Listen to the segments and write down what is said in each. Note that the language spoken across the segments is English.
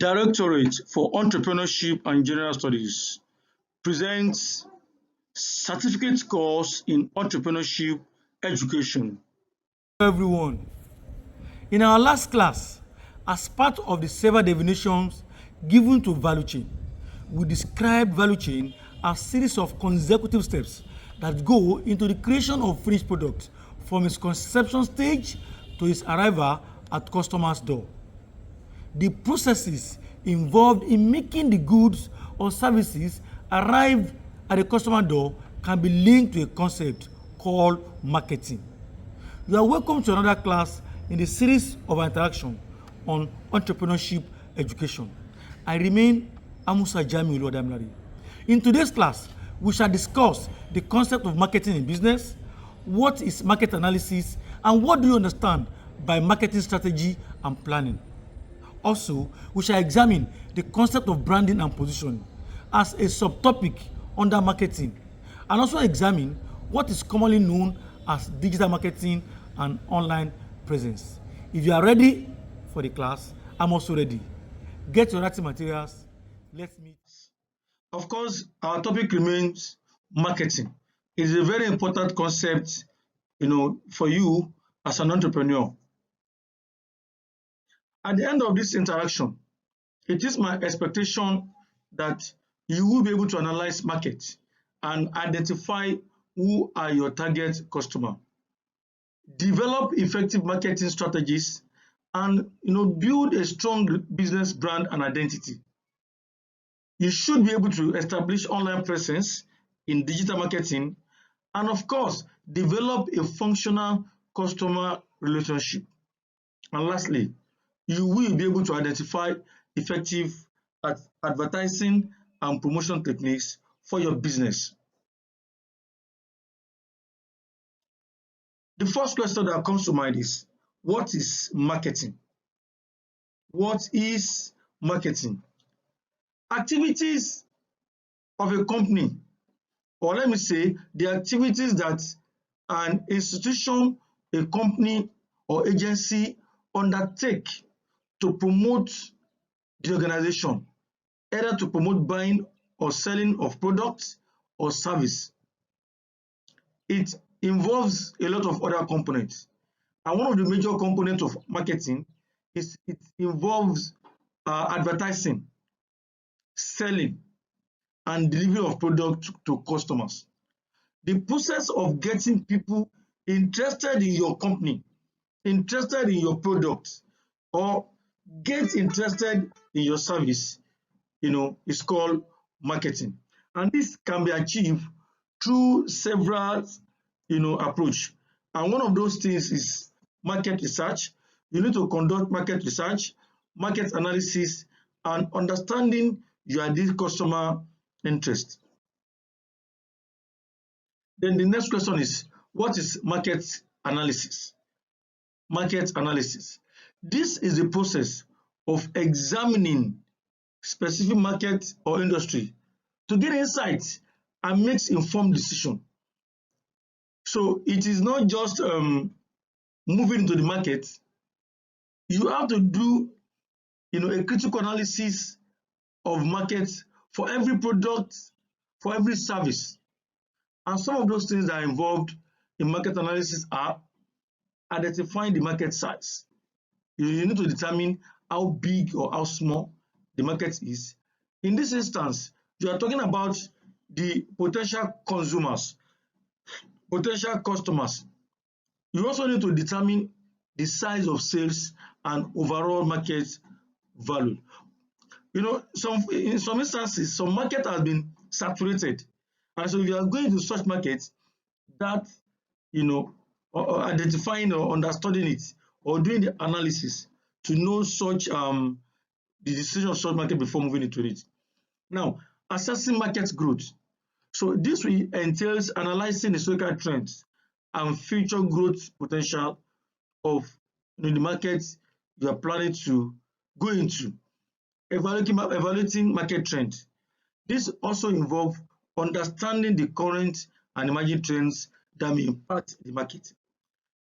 Directorate for Entrepreneurship and General Studies presents certificate course in Entrepreneurship Education. Hello everyone. In our last class, as part of the several definitions given to value chain, we described value chain as a series of consecutive steps that go into the creation of finished product from its conception stage to its arrival at customer's door. The processes involved in making the goods or services arrive at the customer door can be linked to a concept called marketing. You are welcome to another class in the series of interaction on entrepreneurship education. I remain Amusa Jami Oluwadamilare. In today's class, we shall discuss the concept of marketing in business, what is market analysis, and what do you understand by marketing strategy and planning. Also, we shall examine the concept of branding and positioning as a subtopic under marketing, and also examine what is commonly known as digital marketing and online presence. If you are ready for the class, I'm also ready. Get your writing materials. Let's meet. Of course, our topic remains marketing. It's a very important concept, for you as an entrepreneur. At the end of this interaction, it is my expectation that you will be able to analyze market and identify who are your target customer. Develop effective marketing strategies and build a strong business brand and identity. You should be able to establish online presence in digital marketing and of course develop a functional customer relationship. And lastly, you will be able to identify effective advertising and promotion techniques for your business. The first question that comes to mind is, what is marketing? What is marketing? Activities of a company, or let me say, the activities that an institution, a company, or agency undertake to promote the organization, either to promote buying or selling of products or service. It involves a lot of other components. And one of the major components of marketing is it involves advertising, selling, and delivery of product to customers. The process of getting people interested in your company, interested in your product, or get interested in your service, is called marketing. And this can be achieved through several, approach. And one of those things is market research. You need to conduct market research, market analysis, and understanding your ideal customer interest. Then the next question is, what is market analysis? Market analysis. This is the process of examining specific market or industry to get insights and make informed decision. So it is not just moving into the market. You have to do a critical analysis of markets for every product, for every service. And some of those things that are involved in market analysis are identifying the market size. You need to determine how big or how small the market is. In this instance, you are talking about the potential consumers, potential customers. You also need to determine the size of sales and overall market value. In some instances, some market has been saturated. And so if you are going to such markets, that, or identifying or understanding it, or doing the analysis to know such the decision of such market before moving into it. Now, assessing market growth. So this will entails analyzing historical trends and future growth potential of the markets you are planning to go into. Evaluating market trends. This also involves understanding the current and emerging trends that may impact the market.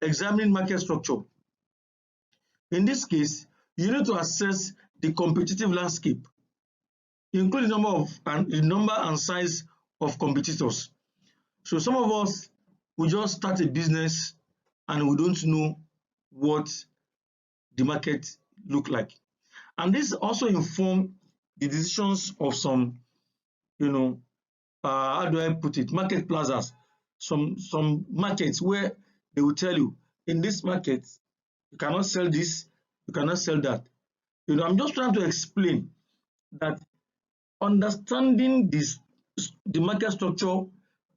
Examining market structure. In this case, you need to assess the competitive landscape, include the number and size of competitors. So some of us, we just start a business and we don't know what the market look like. And this also inform the decisions of some, how do I put it, market plazas, some markets where they will tell you, in this market, you cannot sell this, you cannot sell that. I'm just trying to explain that understanding the market structure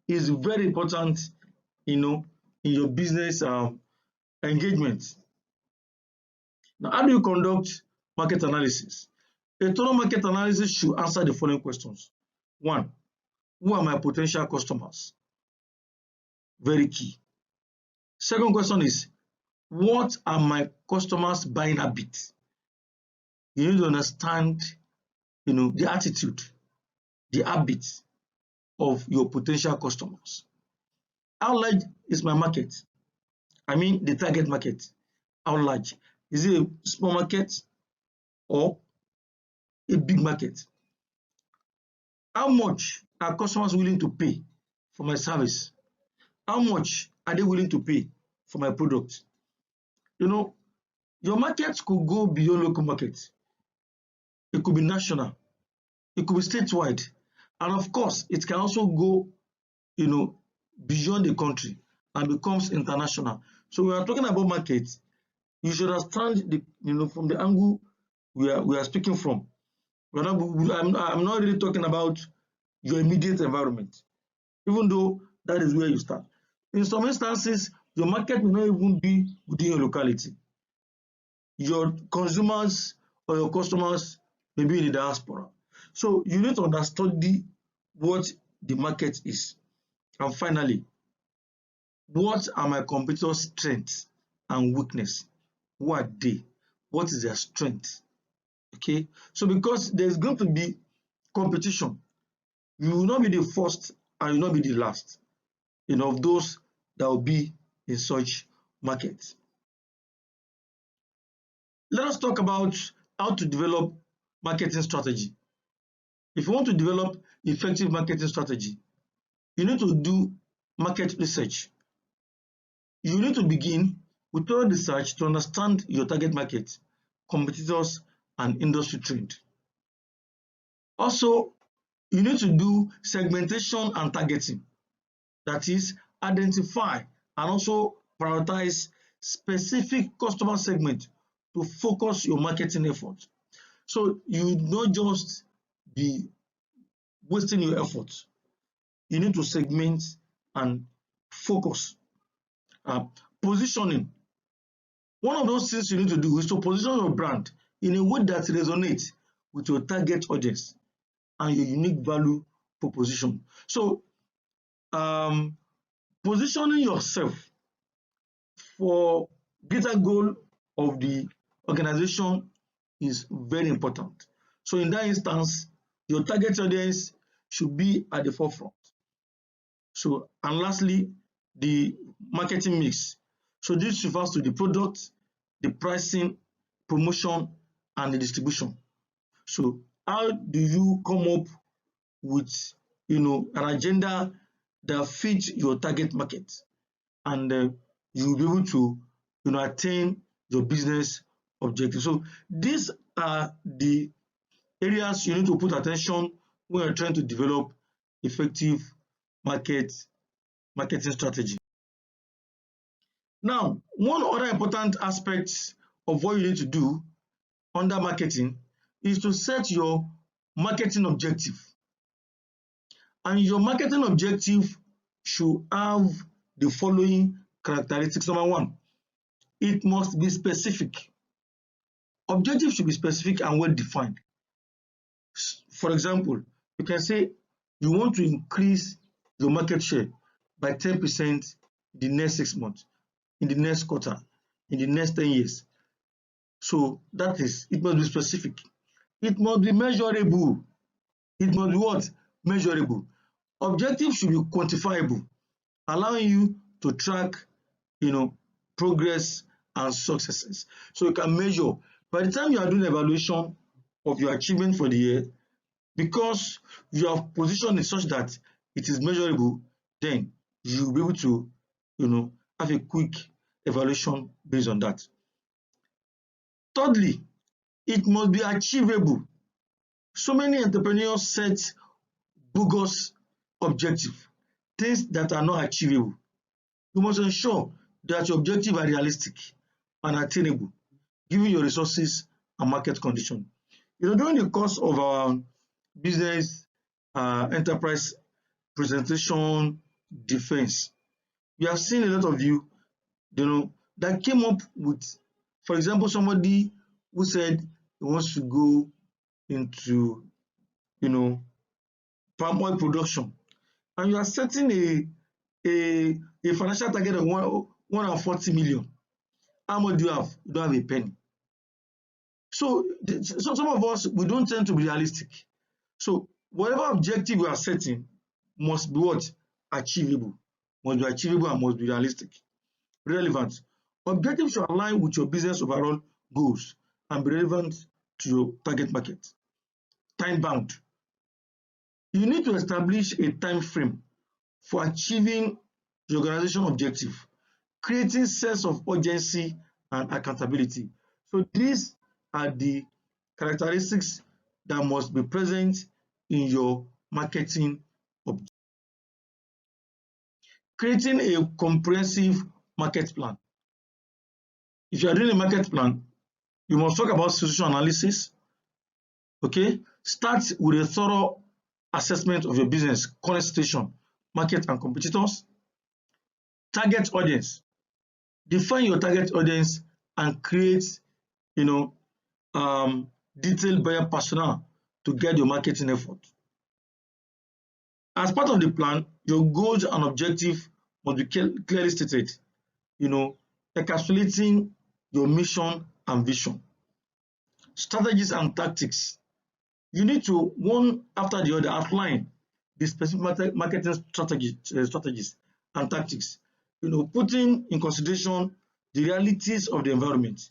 is very important, in your business engagement. Now, how do you conduct market analysis? A thorough market analysis should answer the following questions. One, who are my potential customers? Very key. Second question is, what are my customers' buying habits? You need to understand, the attitude, the habits of your potential customers. How large is my market? I mean, the target market. How large? Is it a small market or a big market? How much are customers willing to pay for my service? How much are they willing to pay for my product? Your market could go beyond local markets. It could be national. It could be statewide. And of course, it can also go, beyond the country and becomes international. So we are talking about markets. You should understand from the angle we are speaking from. I'm not really talking about your immediate environment, even though that is where you start. In some instances, your market may not even be within your locality. Your consumers or your customers may be in the diaspora. So you need to understand what the market is. And finally, what are my competitors' strengths and weakness? Who are they? What is their strength? Okay, so because there's going to be competition, you will not be the first and you will not be the last, of those that will be in such markets. Let us talk about how to develop marketing strategy. If you want to develop effective marketing strategy, you need to do market research. You need to begin with thorough research to understand your target market, competitors, and industry trend. Also, you need to do segmentation and targeting. That is, identify and also prioritize specific customer segment to focus your marketing effort. So you not just be wasting your efforts. You need to segment and focus. Positioning. One of those things you need to do is to position your brand in a way that resonates with your target audience and your unique value proposition. So, positioning yourself for greater goal of the organization is very important. So in that instance, your target audience should be at the forefront. So, and lastly, the marketing mix. So this refers to the product, the pricing, promotion, and the distribution. So how do you come up with an agenda that fits your target market, and you will be able to attain your business objectives. So these are the areas you need to put attention when you're trying to develop effective marketing strategy. Now, one other important aspect of what you need to do under marketing is to set your marketing objective. And your marketing objective should have the following characteristics. Number one, it must be specific. Objective should be specific and well defined. For example, you can say you want to increase your market share by 10% in the next 6 months, in the next quarter, in the next 10 years. So that is, it must be specific. It must be measurable. It must be what? Measurable. Objective should be quantifiable, allowing you to track, progress and successes. So you can measure. By the time you are doing evaluation of your achievement for the year, because you have positioned it such that it is measurable, then you will be able to, have a quick evaluation based on that. Thirdly, it must be achievable. So many entrepreneurs set bogus objective, things that are not achievable. You must ensure that your objectives are realistic and attainable, given your resources and market condition. During the course of our business enterprise presentation defense, we have seen a lot of you, that came up with, for example, somebody who said he wants to go into, palm oil production, and you are setting a financial target of 140 million. How much do you have? You don't have a penny. So some of us, we don't tend to be realistic. So whatever objective you are setting must be what? Achievable. Must be achievable and must be realistic. Relevant. Objectives should align with your business overall goals and be relevant to your target market. Time bound. You need to establish a time frame for achieving the organization objective, creating sense of urgency and accountability. So these are the characteristics that must be present in your marketing objective. Creating a comprehensive market plan. If you are doing a market plan, you must talk about situation analysis. Okay, start with a thorough assessment of your business, current situation, market and competitors. Target audience. Define your target audience and create, detailed buyer persona to guide your marketing effort. As part of the plan, your goals and objectives must be clearly stated, encapsulating your mission and vision. Strategies and tactics. You need to, one after the other, outline the specific marketing strategies and tactics, putting in consideration the realities of the environment.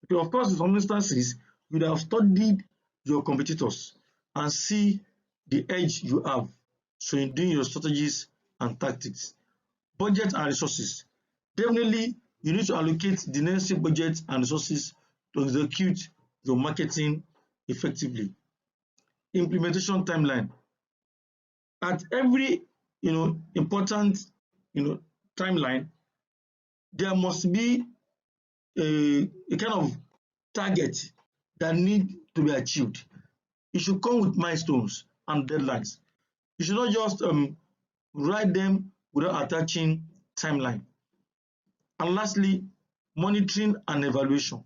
Okay, of course, in some instances, you would have studied your competitors and see the edge you have. So in doing your strategies and tactics. Budget and resources. Definitely, you need to allocate the necessary budget and resources to execute your marketing effectively. Implementation timeline. At every important timeline, there must be a kind of target that need to be achieved. It should come with milestones and deadlines. You should not just write them without attaching timeline. And lastly, monitoring and evaluation.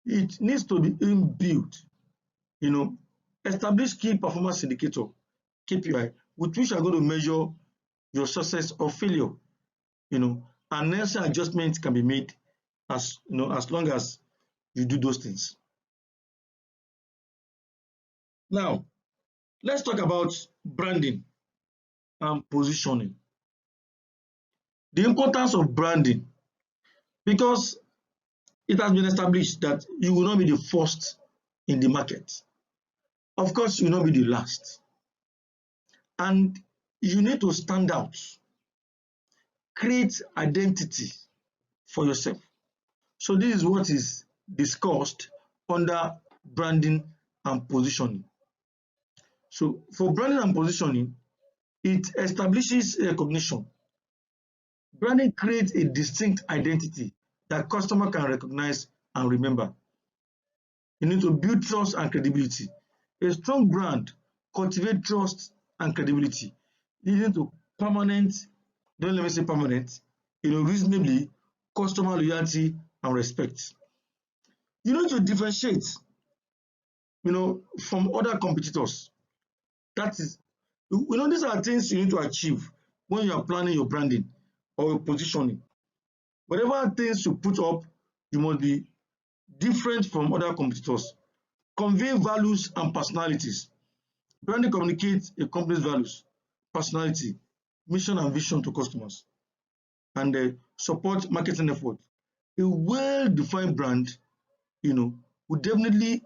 It needs to be inbuilt. Establish key performance indicator, KPI, with which you are going to measure your success or failure. And necessary adjustments can be made as long as you do those things. Now, let's talk about branding and positioning. The importance of branding, because it has been established that you will not be the first in the market. Of course, you will not be the last. And you need to stand out. Create identity for yourself. So this is what is discussed under branding and positioning. So for branding and positioning, it establishes recognition. Branding creates a distinct identity that customer can recognize and remember. You need to build trust and credibility. A strong brand cultivates trust and credibility, leading to permanent, don't let me say permanent, reasonably customer loyalty and respect. You need to differentiate, from other competitors. That is, these are things you need to achieve when you are planning your branding or your positioning. Whatever things you put up, you must be different from other competitors. Convey values and personalities. Branding communicates a company's values, personality, mission and vision to customers, and support marketing effort. A well-defined brand, will definitely,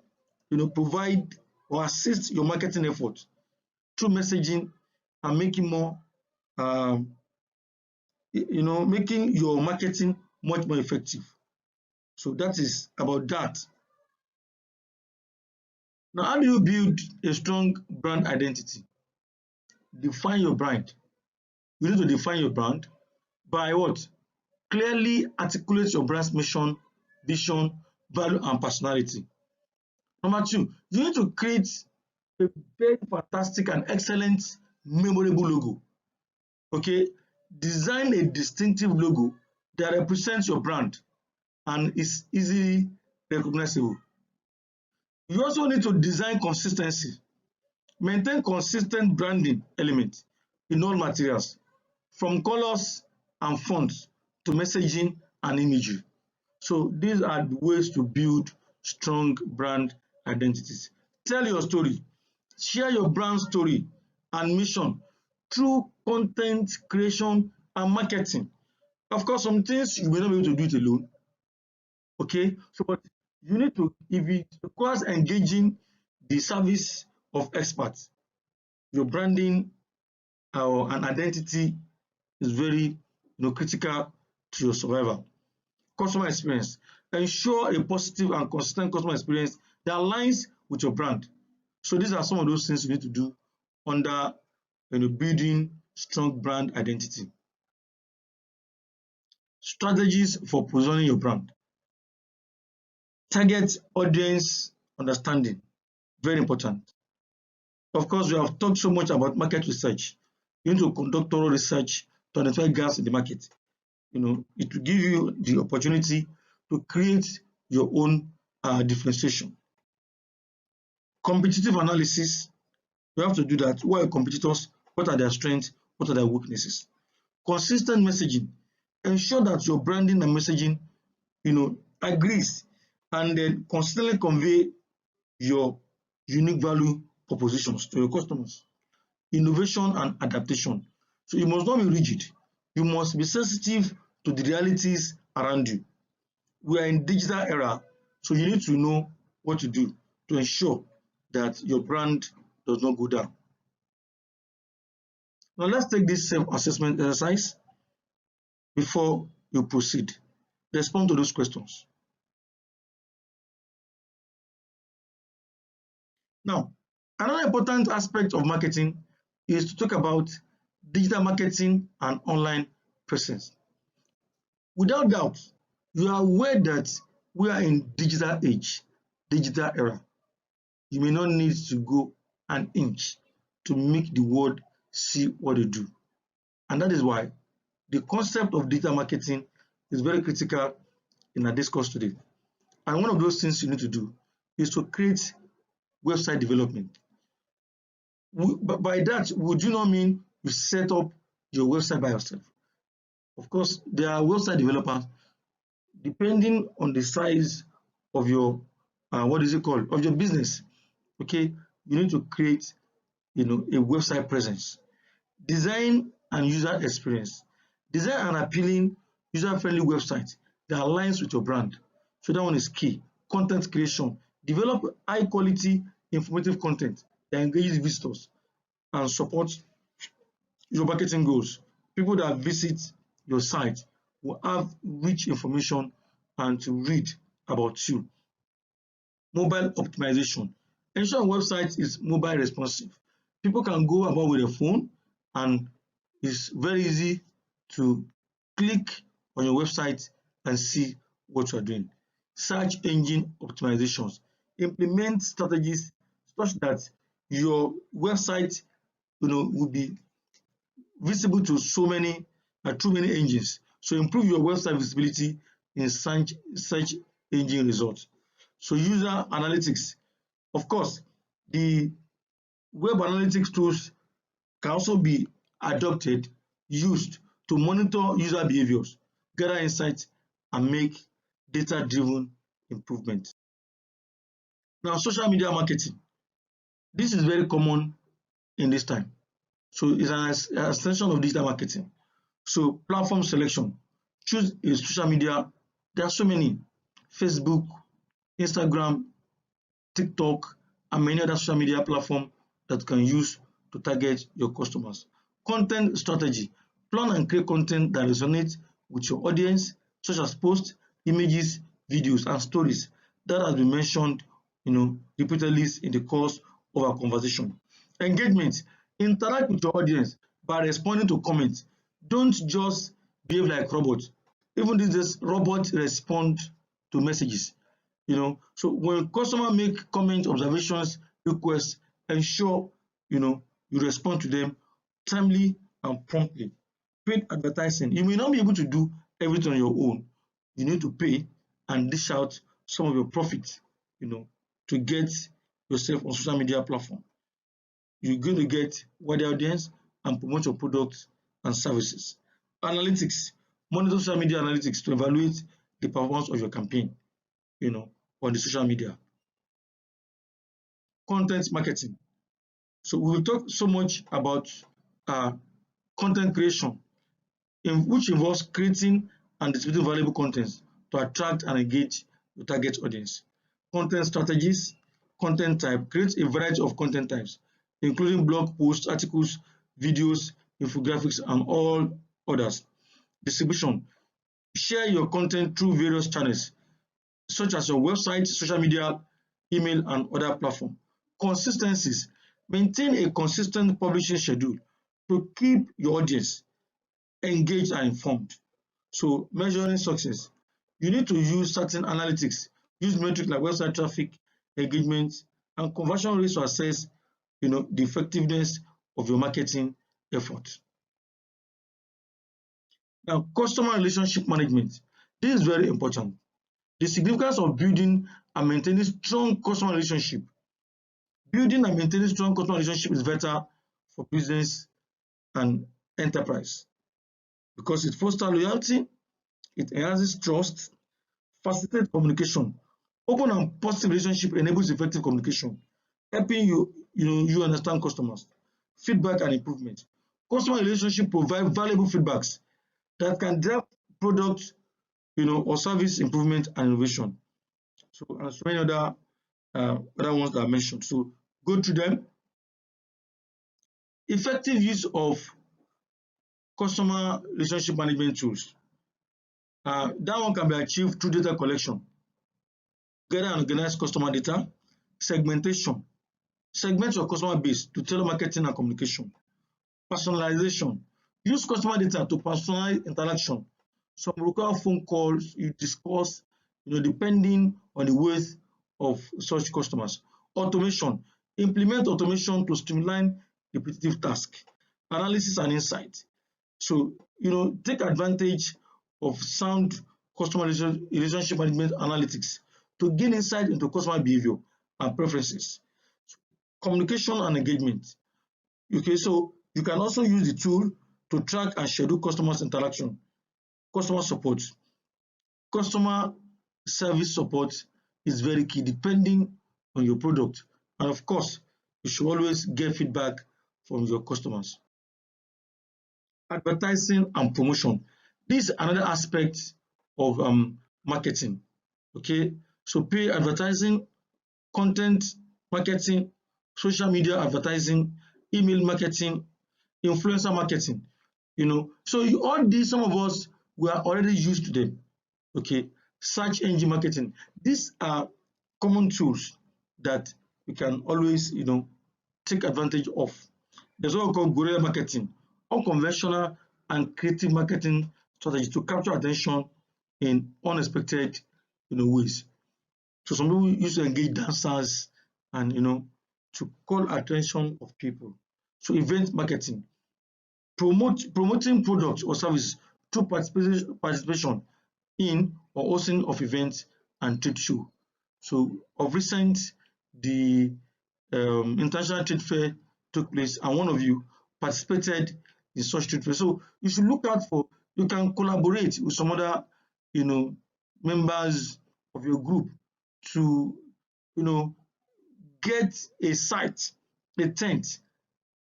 provide or assist your marketing effort through messaging and making more, making your marketing much more effective. So that is about that. Now, how do you build a strong brand identity? Define your brand. You need to define your brand by what? Clearly articulate your brand's mission, vision, value, and personality. Number two, you need to create a very fantastic and excellent memorable logo. Okay, design a distinctive logo that represents your brand and is easily recognizable. You also need to design consistency. Maintain consistent branding elements in all materials, from colors and fonts to messaging and imagery. So these are the ways to build strong brand identities. Tell your story. Share your brand story and mission through content creation and marketing. Of course, some things you may not be able to do it alone. Okay, so but you need to, if it requires engaging the service of experts, your branding or an identity is very critical to your survival. Customer experience. Ensure a positive and consistent customer experience that aligns with your brand. So these are some of those things you need to do under building strong brand identity. Strategies for positioning your brand. Target audience understanding. Very important. Of course, we have talked so much about market research. You need to conduct thorough research to identify gaps in the market. It will give you the opportunity to create your own differentiation. Competitive analysis, you have to do that. Who are your competitors? What are their strengths? What are their weaknesses? Consistent messaging, ensure that your branding and messaging agrees, and then consistently convey your unique value propositions to your customers. Innovation and adaptation, so you must not be rigid, you must be sensitive to the realities around you. We are in digital era, so you need to know what to do to ensure that your brand does not go down. Now let's take this self-assessment exercise before you proceed. Respond to those questions. Now, another important aspect of marketing is to talk about digital marketing and online presence. Without doubt, you are aware that we are in digital age, digital era. You may not need to go an inch to make the world see what you do. And that is why the concept of digital marketing is very critical in our discourse today. And one of those things you need to do is to create website development. By that, would you not mean you set up your website by yourself? Of course, there are website developers, depending on the size of your, of your business. Okay, you need to create, a website presence. Design and user experience. Design an appealing, user-friendly website that aligns with your brand. So that one is key. Content creation. Develop high-quality, informative content that engages visitors and supports your marketing goals. People that visit your site will have rich information and to read about you. Mobile optimization. Ensure your website is mobile responsive. People can go about with a phone and it's very easy to click on your website and see what you are doing. Search engine optimizations. Implement strategies such that your website will be visible to so many through many engines. So improve your website visibility in search engine results. So user analytics. Of course, the web analytics tools can also be adopted, used to monitor user behaviors, gather insights, and make data-driven improvements. Now, social media marketing. This is very common in this time. So it's an extension of digital marketing. So platform selection. Choose a social media. There are so many. Facebook, Instagram, TikTok, and many other social media platforms that you can use to target your customers. Content strategy. Plan and create content that resonates with your audience, such as posts, images, videos, and stories that has been mentioned, repeatedly in the course of our conversation. Engagement. Interact with your audience by responding to comments. Don't just behave like robots. Even these days, robots respond to messages. So when customer make comment, observations, requests, ensure you respond to them timely and promptly. Paid advertising. You may not be able to do everything on your own. You need to pay and dish out some of your profits, to get yourself on social media platform. You're going to get wider audience and promote your products and services. Analytics. Monitor social media analytics to evaluate the performance of your campaign, on the social media. Content marketing. So we will talk so much about content creation, which involves creating and distributing valuable content to attract and engage your target audience. Content strategies, content type. Create a variety of content types, including blog posts, articles, videos, infographics, and all others. Distribution. Share your content through various channels, such as your website, social media, email, and other platforms. Consistencies. Maintain a consistent publishing schedule to keep your audience engaged and informed. So measuring success. You need to use certain analytics, use metrics like website traffic, engagement, and conversion rates to assess the effectiveness of your marketing effort. Now, customer relationship management. This is very important. The significance of building and maintaining strong customer relationship. Building and maintaining strong customer relationship is vital for business and enterprise because it fosters loyalty, it enhances trust, facilitates communication. Open and positive relationship enables effective communication, helping you understand customers, feedback and improvement. Customer relationship provide valuable feedbacks that can drive product, or service improvement and innovation. So, and so many other ones that I mentioned. So go through them. Effective use of customer relationship management tools. That one can be achieved through data collection, gather and organize customer data, segmentation, segment your customer base to tailor marketing and communication, personalization, use customer data to personalize interaction. Some require phone calls, you discuss, depending on the weight of such customers. Automation, implement automation to streamline repetitive tasks. Analysis and insight. So, take advantage of sound customer relationship management analytics to gain insight into customer behavior and preferences. Communication and engagement. Okay, so you can also use the tool to track and schedule customers' interaction. Customer support. Customer service support is very key depending on your product. And of course, you should always get feedback from your customers. Advertising and promotion. This is another aspect of marketing. Okay, so pay advertising, content marketing, social media advertising, email marketing, influencer marketing. So all these, some of us, we are already used to them. Okay, search engine marketing. These are common tools that we can always, take advantage of. There's what we call guerrilla marketing, unconventional and creative marketing strategies to capture attention in unexpected, ways. So some people used to engage dancers and, to call attention of people. So event marketing, promoting products or services through participation in or hosting of events and trade show. So of recent, the international trade fair took place, and one of you participated in such trade fair. So you should look out for. You can collaborate with some other, members of your group to, get a site, a tent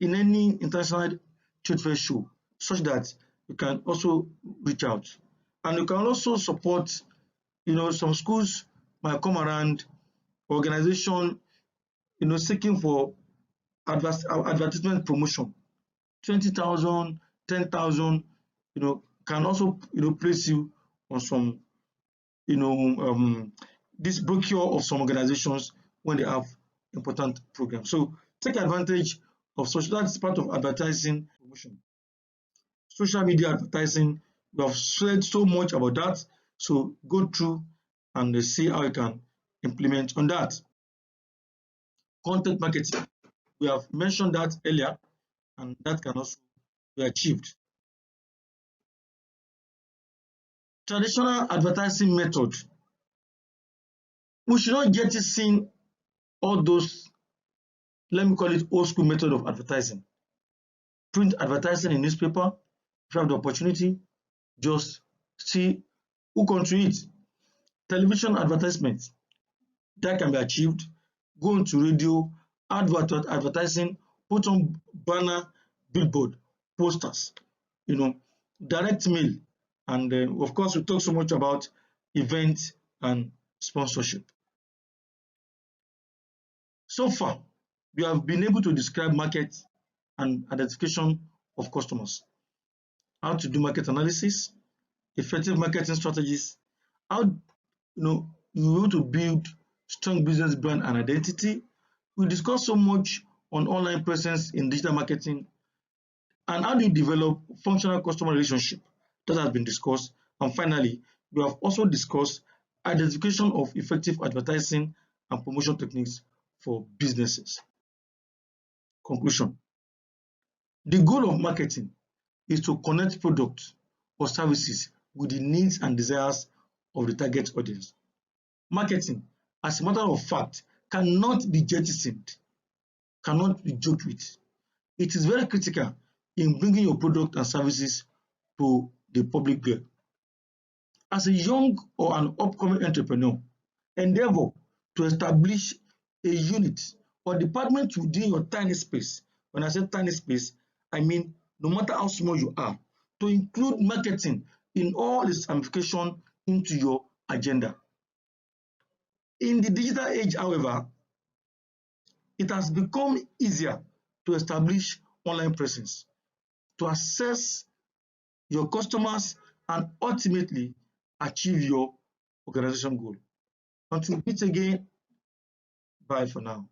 in any international trade fair show, such that you can also reach out. And you can also support, some schools might come around organization, seeking for advertisement promotion, 20,000, 10,000, can also, place you on some, you know, this brochure of some organizations when they have important programs. So take advantage of social. That's part of advertising promotion. Social media advertising, we have said so much about that. So go through and see how you can implement on that. Content marketing, we have mentioned that earlier, and that can also be achieved. Traditional advertising method, we should not jettison all those, let me call it old school method of advertising. Print advertising in newspaper, if you have the opportunity, just see who contribute. Television advertisement, that can be achieved. Go into radio, advertising, put on banner, billboard, posters, direct mail, and of course we talk so much about events and sponsorship. So far, we have been able to describe market and identification of customers, how to do market analysis, effective marketing strategies, how you want to build strong business brand and identity. We discuss so much on online presence in digital marketing, and how do you develop functional customer relationship, that has been discussed. And finally, we have also discussed identification of effective advertising and promotion techniques for businesses. Conclusion: the goal of marketing is to connect products or services with the needs and desires of the target audience. Marketing, as a matter of fact, cannot be jettisoned, cannot be joked with. It is very critical in bringing your product and services to the public good. As a young or an upcoming entrepreneur, endeavor to establish a unit or department within your tiny space. When I say tiny space, I mean no matter how small you are, to include marketing in all its ramifications into your agenda. In the digital age, however, it has become easier to establish online presence, to access your customers, and ultimately achieve your organization goal. Until we meet again, bye for now.